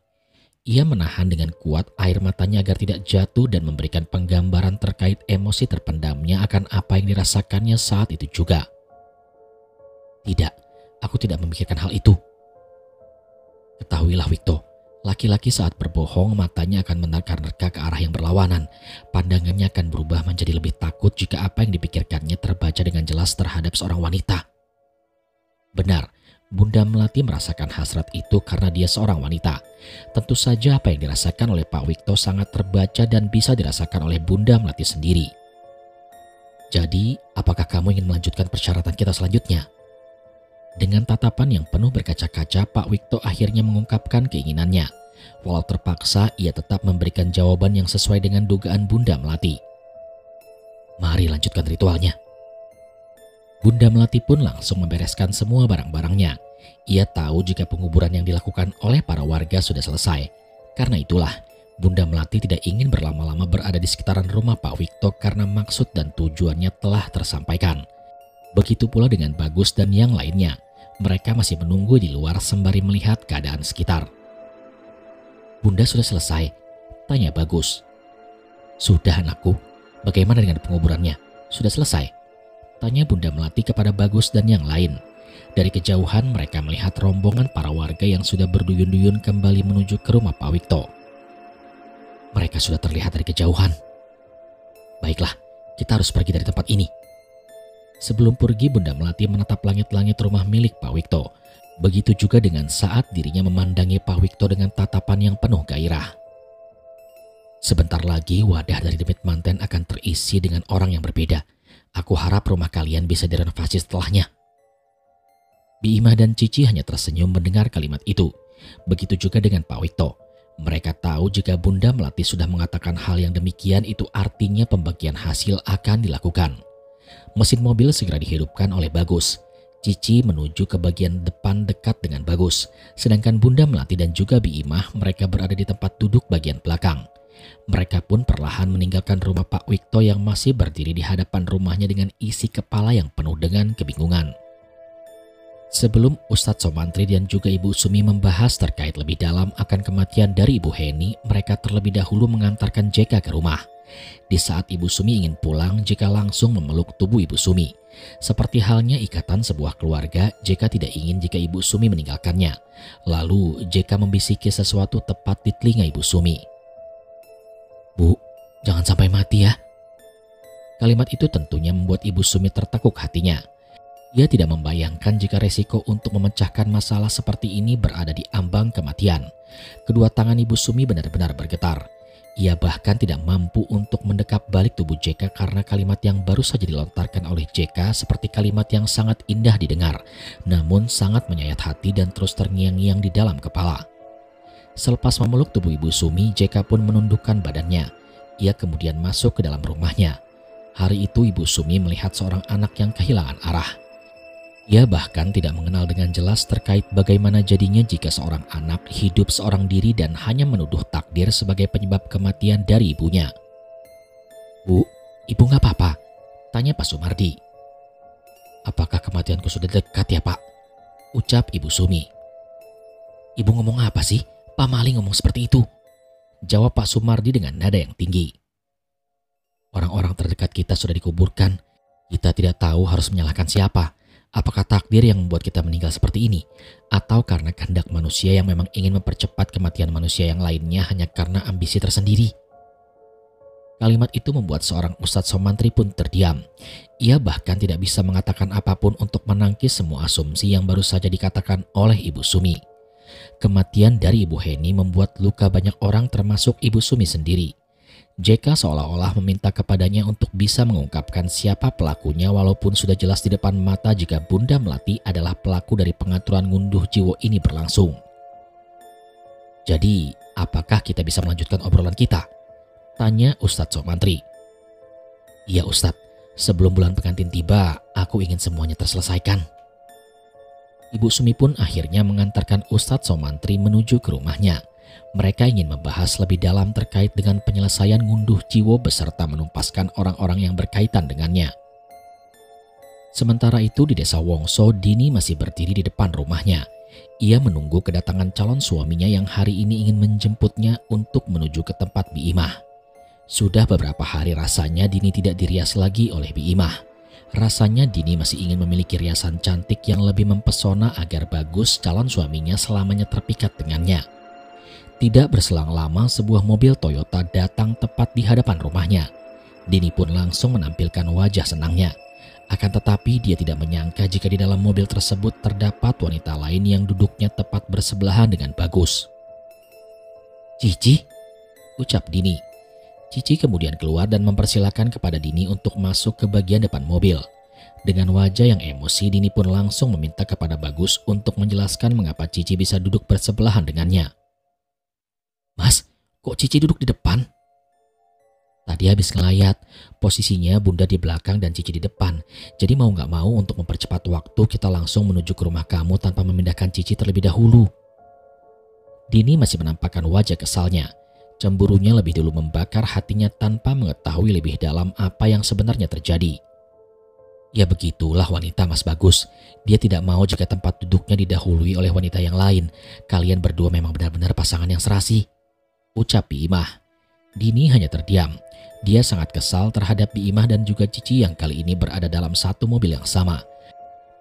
Ia menahan dengan kuat air matanya agar tidak jatuh dan memberikan penggambaran terkait emosi terpendamnya akan apa yang dirasakannya saat itu juga. Tidak, aku tidak memikirkan hal itu. Ketahuilah Wikto, laki-laki saat berbohong matanya akan menerka-nerka ke arah yang berlawanan. Pandangannya akan berubah menjadi lebih takut jika apa yang dipikirkannya terbaca dengan jelas terhadap seorang wanita. Benar. Bunda Melati merasakan hasrat itu karena dia seorang wanita. Tentu saja apa yang dirasakan oleh Pak Wikto sangat terbaca dan bisa dirasakan oleh Bunda Melati sendiri. Jadi, apakah kamu ingin melanjutkan persyaratan kita selanjutnya? Dengan tatapan yang penuh berkaca-kaca, Pak Wikto akhirnya mengungkapkan keinginannya. Walau terpaksa, ia tetap memberikan jawaban yang sesuai dengan dugaan Bunda Melati. Mari lanjutkan ritualnya. Bunda Melati pun langsung membereskan semua barang-barangnya. Ia tahu jika penguburan yang dilakukan oleh para warga sudah selesai. Karena itulah, Bunda Melati tidak ingin berlama-lama berada di sekitaran rumah Pak Wikto karena maksud dan tujuannya telah tersampaikan. Begitu pula dengan Bagus dan yang lainnya. Mereka masih menunggu di luar sembari melihat keadaan sekitar. Bunda sudah selesai? Tanya Bagus. Sudah anakku, bagaimana dengan penguburannya? Sudah selesai? Tanya Bunda Melati kepada Bagus dan yang lain. Dari kejauhan mereka melihat rombongan para warga yang sudah berduyun-duyun kembali menuju ke rumah Pak Wikto. Mereka sudah terlihat dari kejauhan. Baiklah, kita harus pergi dari tempat ini. Sebelum pergi, Bunda Melati menatap langit-langit rumah milik Pak Wikto. Begitu juga dengan saat dirinya memandangi Pak Wikto dengan tatapan yang penuh gairah. Sebentar lagi wadah dari demit manten akan terisi dengan orang yang berbeda. Aku harap rumah kalian bisa direnovasi setelahnya. Bi Imah dan Cici hanya tersenyum mendengar kalimat itu. Begitu juga dengan Pak Wikto. Mereka tahu jika Bunda Melati sudah mengatakan hal yang demikian, itu artinya pembagian hasil akan dilakukan. Mesin mobil segera dihidupkan oleh Bagus. Cici menuju ke bagian depan dekat dengan Bagus. Sedangkan Bunda Melati dan juga Bi Imah mereka berada di tempat duduk bagian belakang. Mereka pun perlahan meninggalkan rumah Pak Wikto yang masih berdiri di hadapan rumahnya dengan isi kepala yang penuh dengan kebingungan. Sebelum Ustadz Somantri dan juga Ibu Sumi membahas terkait lebih dalam akan kematian dari Ibu Heni, mereka terlebih dahulu mengantarkan JK ke rumah. Di saat Ibu Sumi ingin pulang, JK langsung memeluk tubuh Ibu Sumi. Seperti halnya ikatan sebuah keluarga, JK tidak ingin jika Ibu Sumi meninggalkannya. Lalu JK membisiki sesuatu tepat di telinga Ibu Sumi. "Bu, jangan sampai mati ya." Kalimat itu tentunya membuat Ibu Sumi tertekuk hatinya. Ia tidak membayangkan jika resiko untuk memecahkan masalah seperti ini berada di ambang kematian. Kedua tangan Ibu Sumi benar-benar bergetar. Ia bahkan tidak mampu untuk mendekap balik tubuh JK karena kalimat yang baru saja dilontarkan oleh JK seperti kalimat yang sangat indah didengar, namun sangat menyayat hati dan terus terngiang-ngiang di dalam kepala. Selepas memeluk tubuh Ibu Sumi, JK pun menundukkan badannya. Ia kemudian masuk ke dalam rumahnya. Hari itu Ibu Sumi melihat seorang anak yang kehilangan arah. Ia bahkan tidak mengenal dengan jelas terkait bagaimana jadinya jika seorang anak hidup seorang diri dan hanya menuduh takdir sebagai penyebab kematian dari ibunya. "Bu, ibu nggak apa-apa?" tanya Pak Sumardi. "Apakah kematianku sudah dekat ya Pak?" ucap Ibu Sumi. "Ibu ngomong apa sih? Pak Mali ngomong seperti itu," jawab Pak Sumardi dengan nada yang tinggi. "Orang-orang terdekat kita sudah dikuburkan. Kita tidak tahu harus menyalahkan siapa. Apakah takdir yang membuat kita meninggal seperti ini? Atau karena kehendak manusia yang memang ingin mempercepat kematian manusia yang lainnya hanya karena ambisi tersendiri?" Kalimat itu membuat seorang Ustadz Somantri pun terdiam. Ia bahkan tidak bisa mengatakan apapun untuk menangkis semua asumsi yang baru saja dikatakan oleh Ibu Sumi. Kematian dari Ibu Heni membuat luka banyak orang termasuk Ibu Sumi sendiri. JK seolah-olah meminta kepadanya untuk bisa mengungkapkan siapa pelakunya walaupun sudah jelas di depan mata jika Bunda Melati adalah pelaku dari pengaturan ngunduh jiwa ini berlangsung. "Jadi, apakah kita bisa melanjutkan obrolan kita?" tanya Ustadz Somantri. "Iya Ustadz, sebelum bulan pengantin tiba, aku ingin semuanya terselesaikan." Ibu Sumi pun akhirnya mengantarkan Ustadz Somantri menuju ke rumahnya. Mereka ingin membahas lebih dalam terkait dengan penyelesaian ngunduh jiwa beserta menumpaskan orang-orang yang berkaitan dengannya. Sementara itu di Desa Wongso, Dini masih berdiri di depan rumahnya. Ia menunggu kedatangan calon suaminya yang hari ini ingin menjemputnya untuk menuju ke tempat Bi Imah. Sudah beberapa hari rasanya Dini tidak dirias lagi oleh Bi Imah. Rasanya Dini masih ingin memiliki riasan cantik yang lebih mempesona agar bagus calon suaminya selamanya terpikat dengannya. Tidak berselang lama sebuah mobil Toyota datang tepat di hadapan rumahnya. Dini pun langsung menampilkan wajah senangnya. Akan tetapi dia tidak menyangka jika di dalam mobil tersebut terdapat wanita lain yang duduknya tepat bersebelahan dengan Bagus. "Cici?" ucap Dini. Cici kemudian keluar dan mempersilahkan kepada Dini untuk masuk ke bagian depan mobil. Dengan wajah yang emosi, Dini pun langsung meminta kepada Bagus untuk menjelaskan mengapa Cici bisa duduk bersebelahan dengannya. "Mas, kok Cici duduk di depan?" "Tadi habis ngelayat, posisinya Bunda di belakang dan Cici di depan. Jadi mau gak mau untuk mempercepat waktu kita langsung menuju ke rumah kamu tanpa memindahkan Cici terlebih dahulu." Dini masih menampakkan wajah kesalnya. Cemburunya lebih dulu membakar hatinya tanpa mengetahui lebih dalam apa yang sebenarnya terjadi. Ya begitulah wanita Mas Bagus. Dia tidak mau jika tempat duduknya didahului oleh wanita yang lain. Kalian berdua memang benar-benar pasangan yang serasi, ucap Bi Imah. Dini hanya terdiam. Dia sangat kesal terhadap Bi Imah dan juga Cici yang kali ini berada dalam satu mobil yang sama.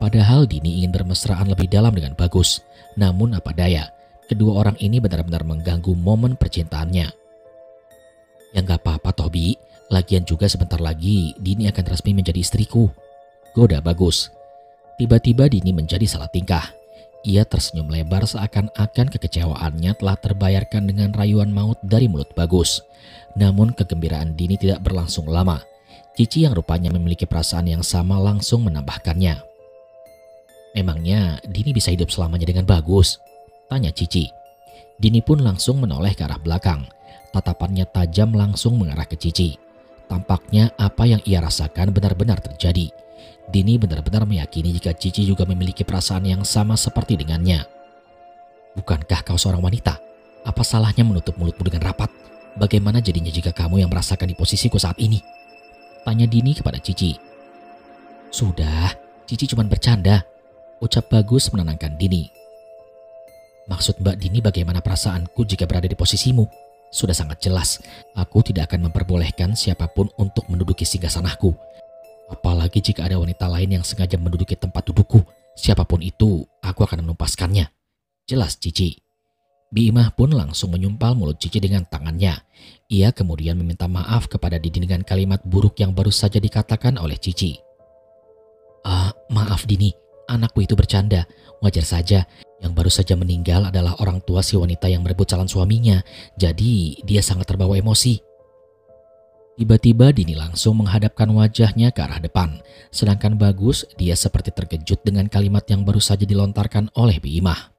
Padahal Dini ingin bermesraan lebih dalam dengan Bagus. Namun apa daya, kedua orang ini benar-benar mengganggu momen percintaannya. Ya gak apa-apa toh Bi, lagian juga sebentar lagi Dini akan resmi menjadi istriku, goda Bagus. Tiba-tiba Dini menjadi salah tingkah. Ia tersenyum lebar seakan-akan kekecewaannya telah terbayarkan dengan rayuan maut dari mulut Bagus. Namun kegembiraan Dini tidak berlangsung lama. Cici yang rupanya memiliki perasaan yang sama langsung menambahkannya. "Memangnya Dini bisa hidup selamanya dengan Bagus?" tanya Cici. Dini pun langsung menoleh ke arah belakang. Tatapannya tajam langsung mengarah ke Cici. Tampaknya apa yang ia rasakan benar-benar terjadi. Dini benar-benar meyakini jika Cici juga memiliki perasaan yang sama seperti dengannya. "Bukankah kau seorang wanita? Apa salahnya menutup mulutmu dengan rapat? Bagaimana jadinya jika kamu yang merasakan di posisiku saat ini?" tanya Dini kepada Cici. "Sudah, Cici cuma bercanda," Ucap Bagus menenangkan Dini. Maksud Mbak Dini bagaimana perasaanku jika berada di posisimu? Sudah sangat jelas, aku tidak akan memperbolehkan siapapun untuk menduduki singgasanahku. Apalagi jika ada wanita lain yang sengaja menduduki tempat dudukku. Siapapun itu, aku akan menumpaskannya. Jelas Cici. Bi Imah pun langsung menyumpal mulut Cici dengan tangannya. Ia kemudian meminta maaf kepada Dini dengan kalimat buruk yang baru saja dikatakan oleh Cici. Maaf Dini, anakku itu bercanda. Wajar saja, yang baru saja meninggal adalah orang tua si wanita yang merebut calon suaminya. Jadi dia sangat terbawa emosi. Tiba-tiba Dini langsung menghadapkan wajahnya ke arah depan. Sedangkan Bagus, dia seperti terkejut dengan kalimat yang baru saja dilontarkan oleh Bi Imah.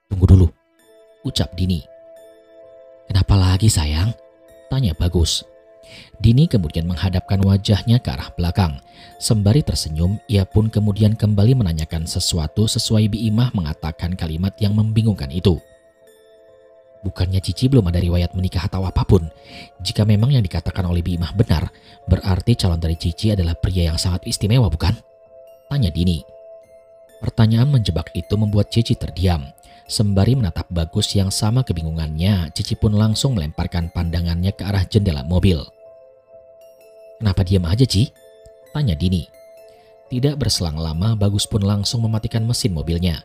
Tunggu dulu, ucap Dini. Kenapa lagi sayang? Tanya Bagus. Dini kemudian menghadapkan wajahnya ke arah belakang. Sembari tersenyum, ia pun kemudian kembali menanyakan sesuatu sesuai Bi Imah mengatakan kalimat yang membingungkan itu. Bukannya Cici belum ada riwayat menikah atau apapun? Jika memang yang dikatakan oleh Bi Imah benar, berarti calon dari Cici adalah pria yang sangat istimewa, bukan? Tanya Dini. Pertanyaan menjebak itu membuat Cici terdiam. Sembari menatap Bagus yang sama kebingungannya, Cici pun langsung melemparkan pandangannya ke arah jendela mobil. Kenapa diam aja, Ci? Tanya Dini. Tidak berselang lama, Bagus pun langsung mematikan mesin mobilnya.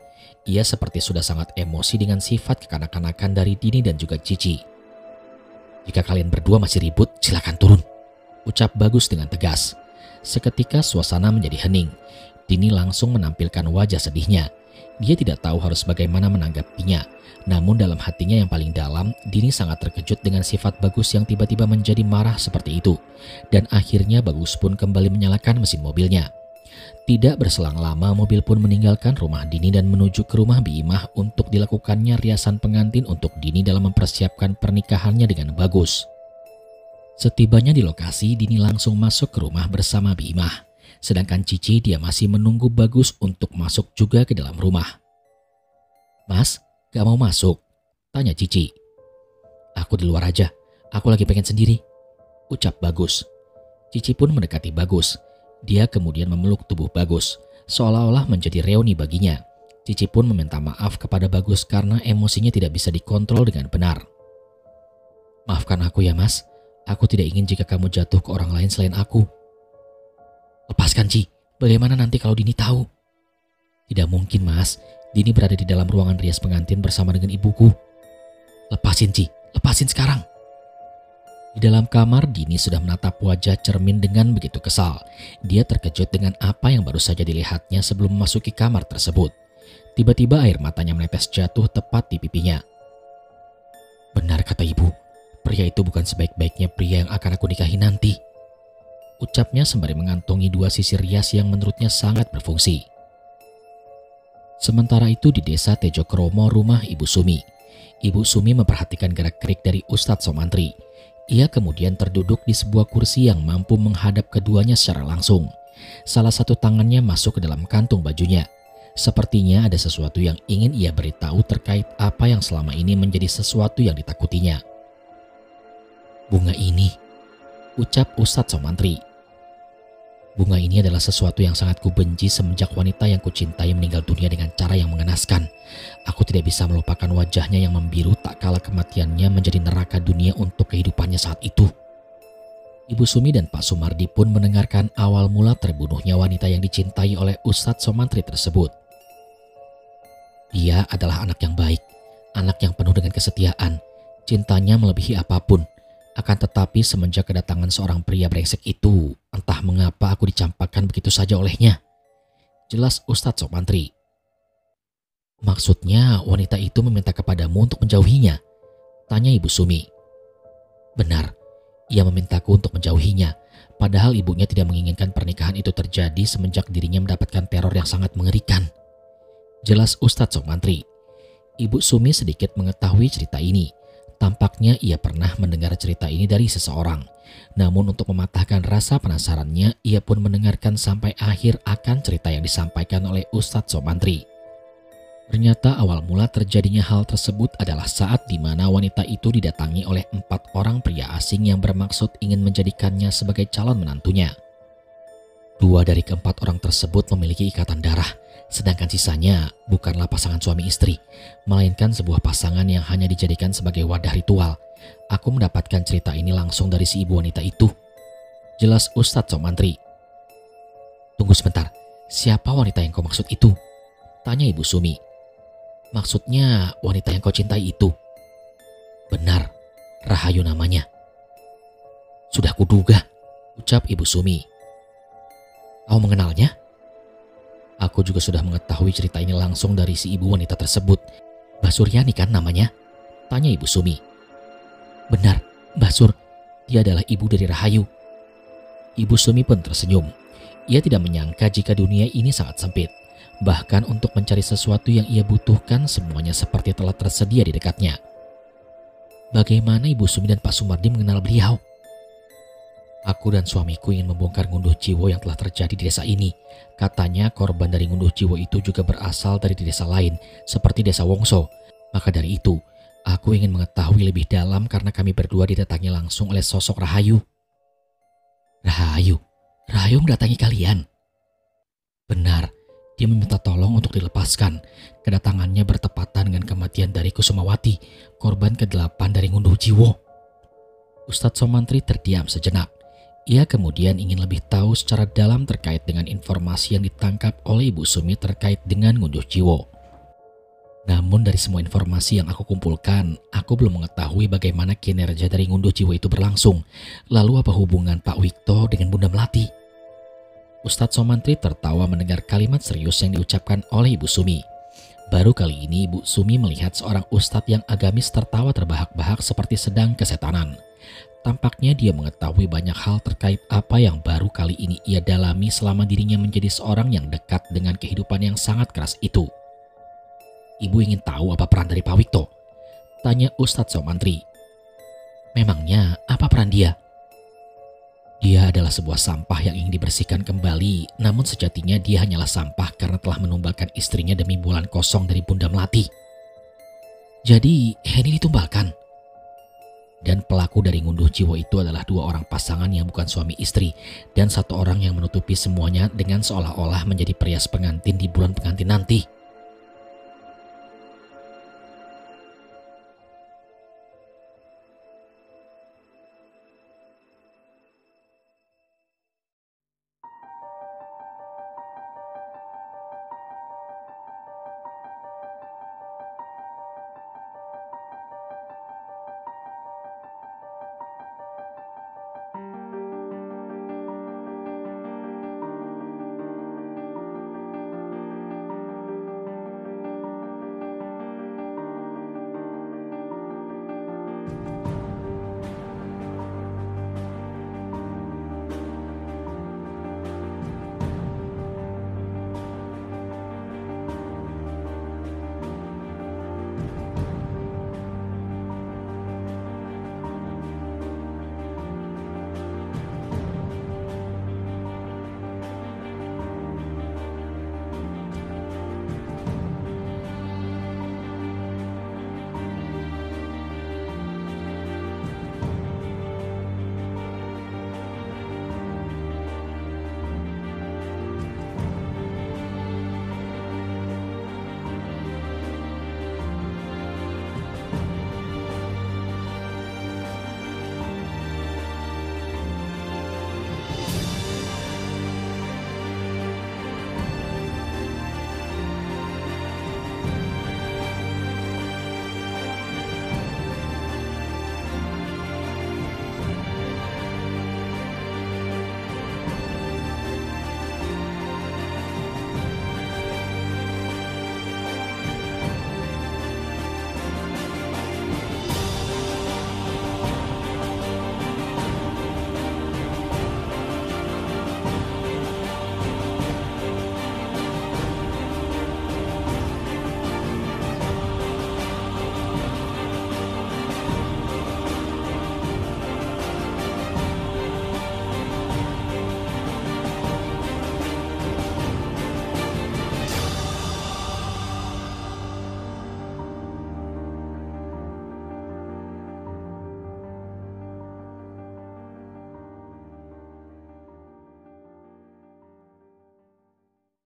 Ia seperti sudah sangat emosi dengan sifat kekanak-kanakan dari Dini dan juga Cici. Jika kalian berdua masih ribut, silakan turun, ucap Bagus dengan tegas. Seketika suasana menjadi hening. Dini langsung menampilkan wajah sedihnya. Dia tidak tahu harus bagaimana menanggapinya. Namun dalam hatinya yang paling dalam, Dini sangat terkejut dengan sifat Bagus yang tiba-tiba menjadi marah seperti itu. Dan akhirnya Bagus pun kembali menyalakan mesin mobilnya. Tidak berselang lama, mobil pun meninggalkan rumah Dini dan menuju ke rumah Bi Imah untuk dilakukannya riasan pengantin untuk Dini dalam mempersiapkan pernikahannya dengan Bagus. Setibanya di lokasi, Dini langsung masuk ke rumah bersama Bi Imah. Sedangkan Cici dia masih menunggu Bagus untuk masuk juga ke dalam rumah. Mas, gak mau masuk? Tanya Cici. Aku di luar aja, aku lagi pengen sendiri, ucap Bagus. Cici pun mendekati Bagus. Dia kemudian memeluk tubuh Bagus, seolah-olah menjadi reuni baginya. Cici pun meminta maaf kepada Bagus karena emosinya tidak bisa dikontrol dengan benar. Maafkan aku ya mas, aku tidak ingin jika kamu jatuh ke orang lain selain aku. Lepaskan Ci, bagaimana nanti kalau Dini tahu? Tidak mungkin mas, Dini berada di dalam ruangan rias pengantin bersama dengan ibuku. Lepasin Ci, lepasin sekarang. Di dalam kamar, Dini sudah menatap wajah cermin dengan begitu kesal. Dia terkejut dengan apa yang baru saja dilihatnya sebelum memasuki kamar tersebut. Tiba-tiba air matanya menetes jatuh tepat di pipinya. Benar kata ibu, pria itu bukan sebaik-baiknya pria yang akan aku nikahi nanti, ucapnya sembari mengantongi dua sisir rias yang menurutnya sangat berfungsi. Sementara itu di desa Tejokromo, rumah Ibu Sumi. Ibu Sumi memperhatikan gerak-gerik dari Ustadz Somantri. Ia kemudian terduduk di sebuah kursi yang mampu menghadap keduanya secara langsung. Salah satu tangannya masuk ke dalam kantung bajunya. Sepertinya ada sesuatu yang ingin ia beritahu terkait apa yang selama ini menjadi sesuatu yang ditakutinya. Bunga ini, ucap Ustadz Somantri. Bunga ini adalah sesuatu yang sangat kubenci semenjak wanita yang kucintai meninggal dunia dengan cara yang mengenaskan. Aku tidak bisa melupakan wajahnya yang membiru tak kala kematiannya menjadi neraka dunia untuk kehidupannya saat itu. Ibu Sumi dan Pak Sumardi pun mendengarkan awal mula terbunuhnya wanita yang dicintai oleh Ustadz Somantri tersebut. Dia adalah anak yang baik, anak yang penuh dengan kesetiaan, cintanya melebihi apapun. Akan tetapi semenjak kedatangan seorang pria brengsek itu, entah mengapa aku dicampakkan begitu saja olehnya. Jelas Ustadz Somantri. Maksudnya wanita itu meminta kepadamu untuk menjauhinya? Tanya Ibu Sumi. Benar, ia memintaku untuk menjauhinya. Padahal ibunya tidak menginginkan pernikahan itu terjadi semenjak dirinya mendapatkan teror yang sangat mengerikan. Jelas Ustadz Somantri. Ibu Sumi sedikit mengetahui cerita ini. Tampaknya ia pernah mendengar cerita ini dari seseorang. Namun untuk mematahkan rasa penasarannya, ia pun mendengarkan sampai akhir akan cerita yang disampaikan oleh Ustadz Somantri. Ternyata awal mula terjadinya hal tersebut adalah saat di mana wanita itu didatangi oleh 4 orang pria asing yang bermaksud ingin menjadikannya sebagai calon menantunya. 2 dari keempat orang tersebut memiliki ikatan darah, sedangkan sisanya bukanlah pasangan suami istri, melainkan sebuah pasangan yang hanya dijadikan sebagai wadah ritual. Aku mendapatkan cerita ini langsung dari si ibu wanita itu. Jelas Ustadz Somantri. Tunggu sebentar, siapa wanita yang kau maksud itu? Tanya Ibu Sumi. Maksudnya wanita yang kau cintai itu? Benar, Rahayu namanya. Sudah kuduga, ucap Ibu Sumi. Kau mengenalnya? Aku juga sudah mengetahui cerita ini langsung dari si ibu wanita tersebut. Mbak Suryani kan namanya? Tanya Ibu Sumi. Benar, Mbak Sur. Dia adalah ibu dari Rahayu. Ibu Sumi pun tersenyum. Ia tidak menyangka jika dunia ini sangat sempit. Bahkan untuk mencari sesuatu yang ia butuhkan semuanya seperti telah tersedia di dekatnya. Bagaimana Ibu Sumi dan Pak Sumardi mengenal beliau? Aku dan suamiku ingin membongkar ngunduh jiwo yang telah terjadi di desa ini. Katanya korban dari ngunduh jiwo itu juga berasal dari desa lain, seperti desa Wongso. Maka dari itu, aku ingin mengetahui lebih dalam karena kami berdua didatangi langsung oleh sosok Rahayu. Rahayu? Rahayu mendatangi kalian? Benar, dia meminta tolong untuk dilepaskan. Kedatangannya bertepatan dengan kematian dari Kusumawati, korban ke-8 dari ngunduh jiwo. Ustadz Somantri terdiam sejenak. Ia kemudian ingin lebih tahu secara dalam terkait dengan informasi yang ditangkap oleh Ibu Sumi terkait dengan ngunduh jiwo. Namun dari semua informasi yang aku kumpulkan, aku belum mengetahui bagaimana kinerja dari ngunduh jiwo itu berlangsung. Lalu apa hubungan Pak Wikto dengan Bunda Melati? Ustadz Somantri tertawa mendengar kalimat serius yang diucapkan oleh Ibu Sumi. Baru kali ini Ibu Sumi melihat seorang ustadz yang agamis tertawa terbahak-bahak seperti sedang kesetanan. Tampaknya dia mengetahui banyak hal terkait apa yang baru kali ini ia dalami selama dirinya menjadi seorang yang dekat dengan kehidupan yang sangat keras itu. Ibu ingin tahu apa peran dari Pak Wikto? Tanya Ustadz Somantri. Memangnya apa peran dia? Dia adalah sebuah sampah yang ingin dibersihkan kembali, namun sejatinya dia hanyalah sampah karena telah menumbalkan istrinya demi bulan kosong dari Bunda Melati. Jadi Heni ditumbalkan? Dan pelaku dari ngunduh jiwo itu adalah 2 orang pasangan yang bukan suami istri dan 1 orang yang menutupi semuanya dengan seolah-olah menjadi perias pengantin di bulan pengantin nanti.